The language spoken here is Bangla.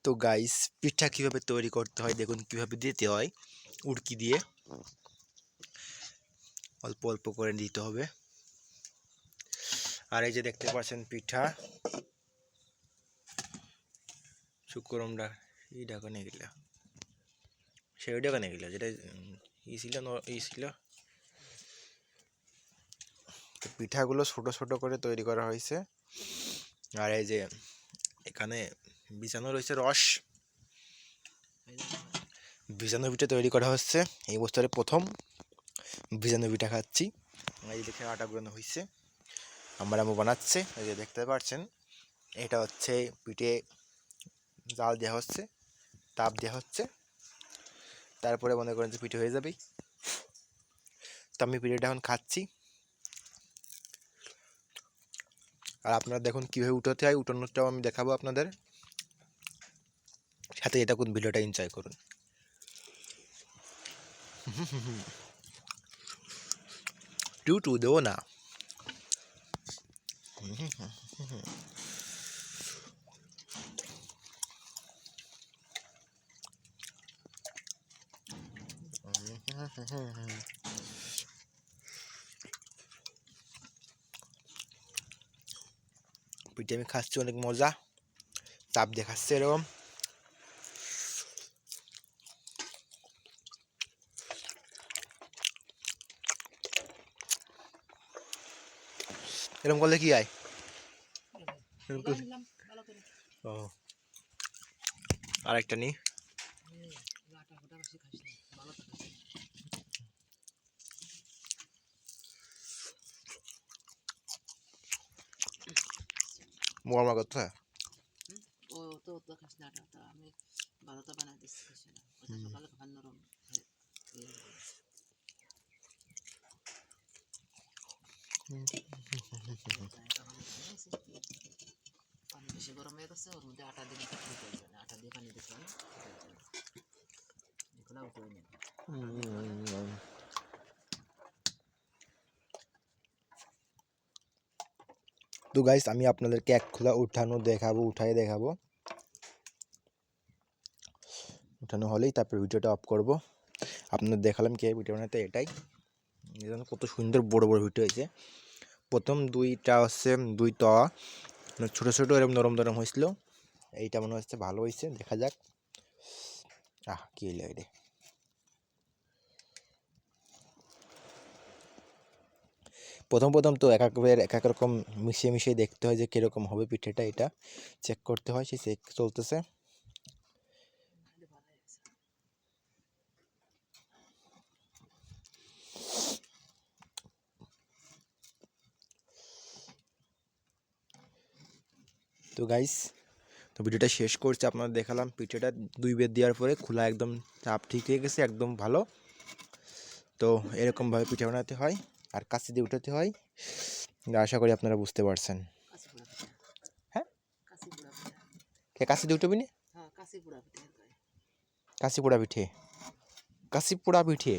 তো গাইস পিঠা কিভাবে তৈরি করতে হয় দেখুন, কিভাবে দিতে হয়। উড়কি দিয়ে অল্প অল্প করে দিতে হবে। আর এই যে দেখতে পাচ্ছেন পিঠা শুক্রমটা এই ডাকানে গেলা সেই ডাকানে গেলা যেটা ছিল তো পিঠাগুলো ছোট ছোট করে তৈরি করা হয়েছে। আর এই যে এখানে বিছানো রয়েছে রস, বিছানো পিঠা তৈরি করা হচ্ছে। এই বছরে প্রথম বিছানো পিঠা খাচ্ছি। এই দেখে আটা গুলানো হয়েছে, আমার আম্মু বানাচ্ছে। এই যে দেখতে পাচ্ছেন এটা হচ্ছে পিঠে জাল দেওয়া হচ্ছে, তাপ দেওয়া হচ্ছে, তারপরে মনে করেন যে পিঠে হয়ে যাবেই। তো আমি পিঠেটা এখন খাচ্ছি। আর আপনারা দেখুন কীভাবে উঠাতে হয়, উঠানোটাও আমি দেখাবো আপনাদের সাথে। এটা কোন ভিডিওটা এনজয় করুন। টু দেবো না। পিঠে আমি খাচ্ছি, অনেক মজা, চাপ দেখাচ্ছে এরকম। এরকম করলে কি হয়? ও আরেকটা নি। মোয়া করতে হয়। ও তো তো খাস না আটা, আমি বাদাটা বানাই দিচ্ছি ওটা সকালে খাবার নরম পানি বেশি গরম হয়ে গেছে, ওর মধ্যে আটা দিয়ে আটা দিয়ে পানি দিতে হয়, এগুলো উঠে নেই। তো গাইস আমি আপনাদেরকে এক খোলা উঠানো দেখাবো, উঠানো হলেই তারপর ভিডিওটা অফ করব। আপনাদের দেখালাম কি ভিডিও বানাতে, এটাই কত সুন্দর বড় বড় ভিডিও হয়েছে। প্রথম দুইটা হচ্ছে দুই তওয়া ছোটো ছোটো এরকম নরম নরম হয়েছিল। এইটা মনে হচ্ছে ভালো হয়েছে, দেখা যাক। কি লাগে প্রথম প্রথম তো এক এক রকম মিশিয়ে মিশিয়ে দেখতে হয় যে কীরকম হবে পিঠেটা, এটা চেক করতে হয়, সেই চেক চলতেছে। তো গাইস তো ভিডিওটা শেষ করছি, আপনাদের দেখালাম পিঠেটা 2 বের দেওয়ার পরে খোলা একদম চাপ ঠিক হয়ে গেছে, একদম ভালো। তো এরকমভাবে পিঠে বানাতে হয় আর কাছি দিয়ে উঠাতে হয়। আশা করি আপনারা বুঝতে পারছেন। হ্যাঁ, কাছি দিয়ে উঠবি না? কাছি পোড়া পিঠে, কাছি পোড়া পিঠে।